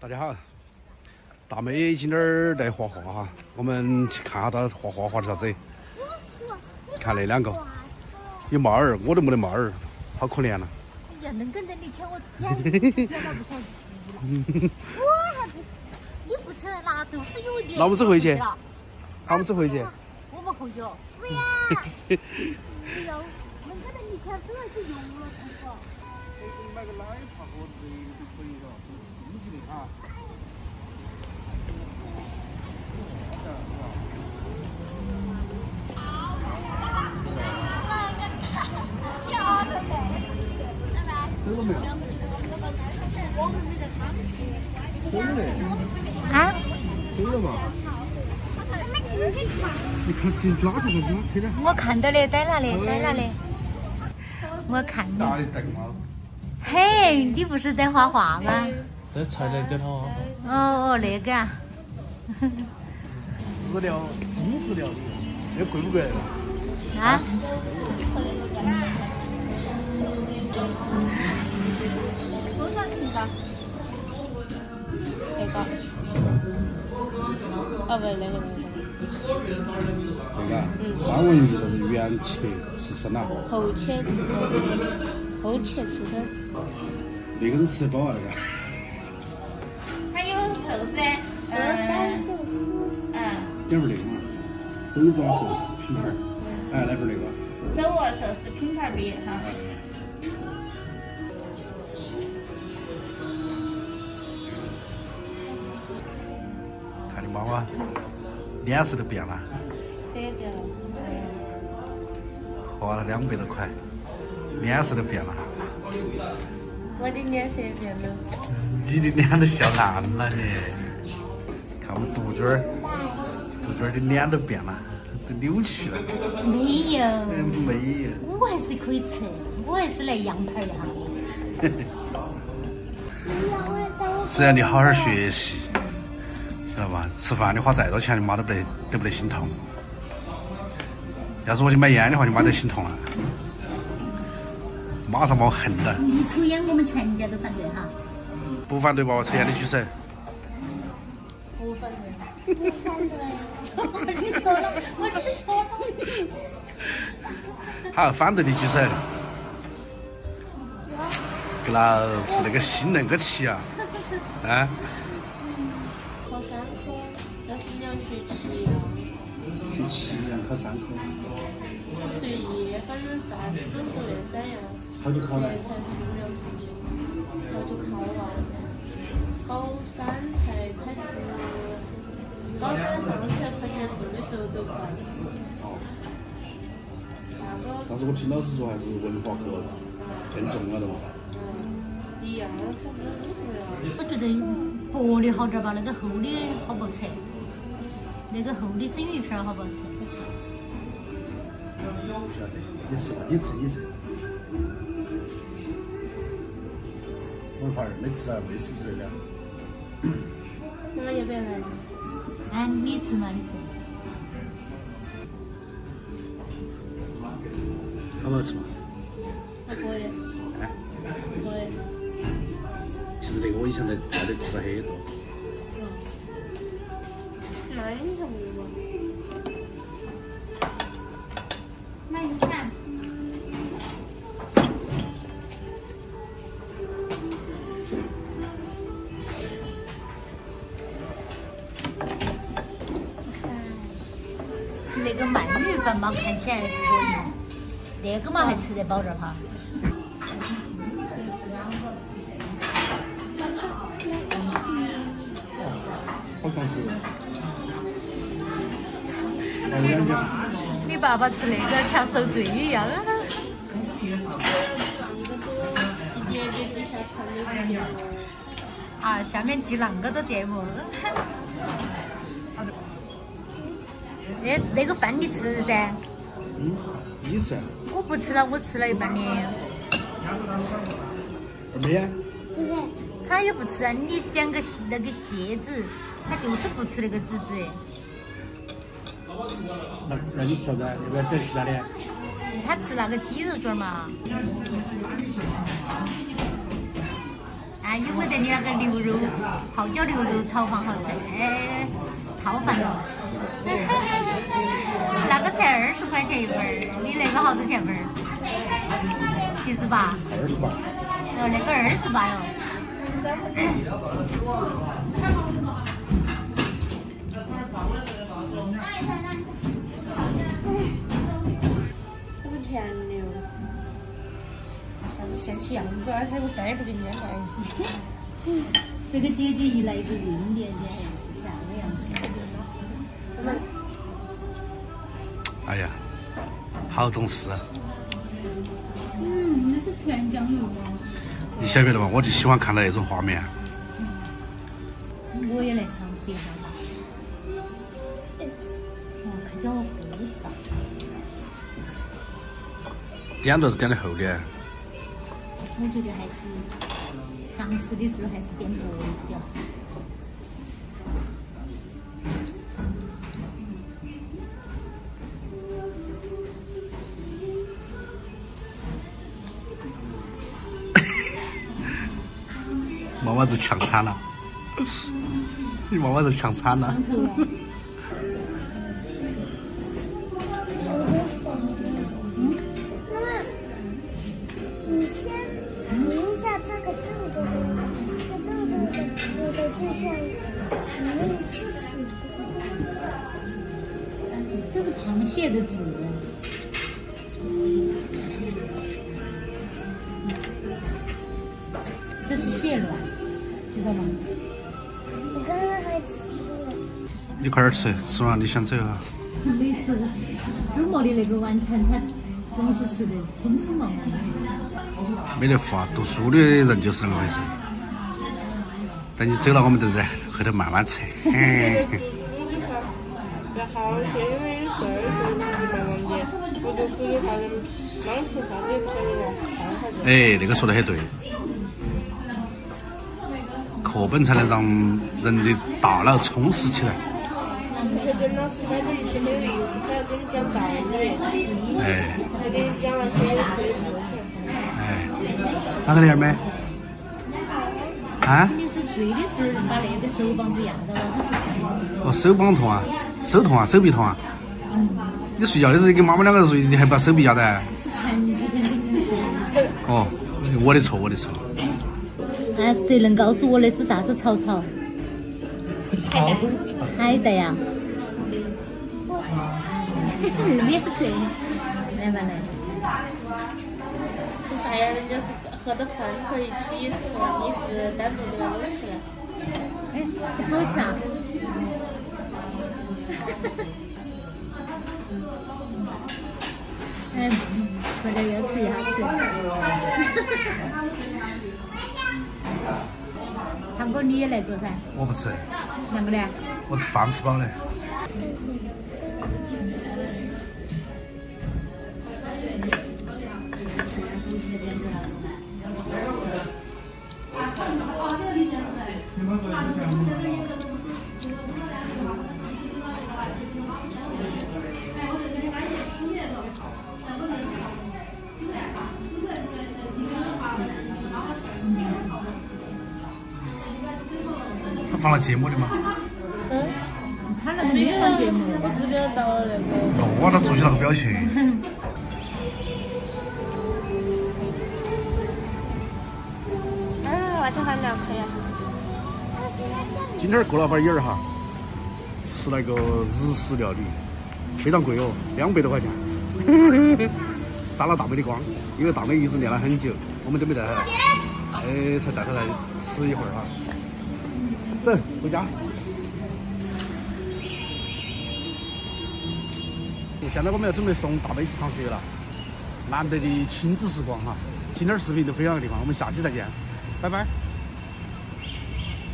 大家好，大妹今天儿在画画哈，我们去看下她画的啥子。看那两个，有猫儿，我都没得猫儿，好可怜呐。哎呀，那个人你听我讲，天哪，不想吃了。我还不吃，你不吃那都是有点。那我们走回去。好，我们走回去。我们回去。不要。不要，那个人你天都要去游乐场了。我给你买个奶茶和热的都可以了，都是冰淇淋啊。走了没有？走了。啊？走了嘛？你看自己抓上了，推的。我看到的，在哪里？在哪里？我看到。哪里等啊？嘿，你不是在画画吗？在菜那个头。哦，那个啊。日料，精致料理，那贵不贵？啊？多少钱吧？那个。哦，不，那个。那个三文鱼肉原切刺身啊。后切刺身，后切刺身。那个都吃得饱啊，那个。还有寿司，干寿司。点份那个嘛，手抓寿司品牌。哎，来份那个。手握寿司品牌B哈。看你妈妈，脸色都变了。色掉了。花了200多块，脸色都变了。我的脸色变了。你的脸都笑烂了你。看我们杜鹃儿的脸都变了，都扭曲了。没有。没有。我还是可以吃，我还是来样盘一下。只要你好好学习，知道吧？吃饭你花再多钱，你妈都不得心痛。要是我去买烟的话，你妈都心痛了，马上把我恨了。你抽烟，我们全家都反对哈。不反对吧？我抽烟的举手。不反对。不反对。你错了，我真错了。好，反对的举手。给老子那个心恁个齐啊！啊！考3科，要是你要学期啊。学期要考3科。随意，反正大致都是那3样。好久考了？才出了成绩，然后就考完。高3才开始，高3上学团结束的时候都考了。哦。但是我听老师说，还是文化课更重要的嘛。一样，差不多都是呀。我觉得薄的好点吧，那个厚的好不好吃？那个厚的生鱼片好不好吃？不晓得，你吃吧，你吃。我怕没吃了，胃是不是了？那要不要来？哎，你吃嘛，你吃。好不好吃嘛？还可以。哎。可以。其实那个我以前在外头吃了很多。那你看我吗？买一盘。那个鳗鱼饭嘛，看起来可以，那个嘛还吃得饱点哈。好上口。你爸爸吃那个像受罪一样。啊，下面记啷个的节目？哎，那个饭你吃噻？你吃？我不吃了，我吃了一半的。二妹啊？不是，他也不吃啊。你点个那个蟹子，他就是不吃那个籽籽。那你吃啥子？要不要点其他的？他吃那个鸡肉卷嘛。啊？啊，有没得你那个牛肉泡椒牛肉炒饭好吃？套饭了。那个才20块钱一份儿，你那个好多钱份儿？78。28。哦，那个28哟。这是甜牛。啥子嫌弃样子啊？他我再也不给你买。这个姐姐一来一个晕点点，就像个样子。哎呀，好懂事。那是全酱油吗？你晓不晓得嘛？我就喜欢看到那种画面。我也来尝试一下吧。看起来好故事啊。点都是点的厚的。我觉得还是尝试的时候还是点薄的比较好。妈妈这呛惨了，你妈妈这呛惨了。上头了。妈妈，你先闻一下这个豆豆，这个豆豆就像里面是水的。这是螃蟹的籽。这是蟹卵，知道吗？我刚刚还吃了。你快点吃，吃完你想走啊？每次周末的那个晚餐，他总是吃得匆匆忙忙的。没得法，读书的人就是那么回事。等你走了，我们对不对？回头慢慢吃。读书的话要好些，因为有事儿就急急忙忙的。不读书的话，忙成啥子也不晓得了。哎，那个说得很对。课本才能让人的大脑充实起来。而且跟老师他的一些很有意思，他要给你讲道理，哎，还给你讲那些有趣的事情。哎，哪个的二妹？啊？你是睡的时候把那个手棒子压到了，他是。哦，手膀痛啊，手痛啊，手臂痛啊。你睡觉的时候跟妈妈两个人睡，你还把手臂压的？是前几天跟你说。哦，我的错，我的错。哎，谁能告诉我那是啥子草草？海带呀。你也是这样，来吧来。这啥呀？人家是合着饭团一起吃，你是单独的东西了。哎，这好吃啊！哎，回来要吃一下吃。韩哥你也来做噻？我不吃，啷个的？我饭吃饱了。他放了节目的吗？他那个没放节目，我只给他到了那个。哦，他做起那个表情。外头还凉快呀。今天郭老板眼儿哈，吃了个日式料理，非常贵哦，200多块钱。沾了大妹的光，因为大妹一直练了很久，我们都没带她来，才带她来吃一会儿哈。走，回家。现在我们要准备送大妹去上学了，难得的亲子时光哈。今天视频就分享到这个地方，我们下期再见，拜拜。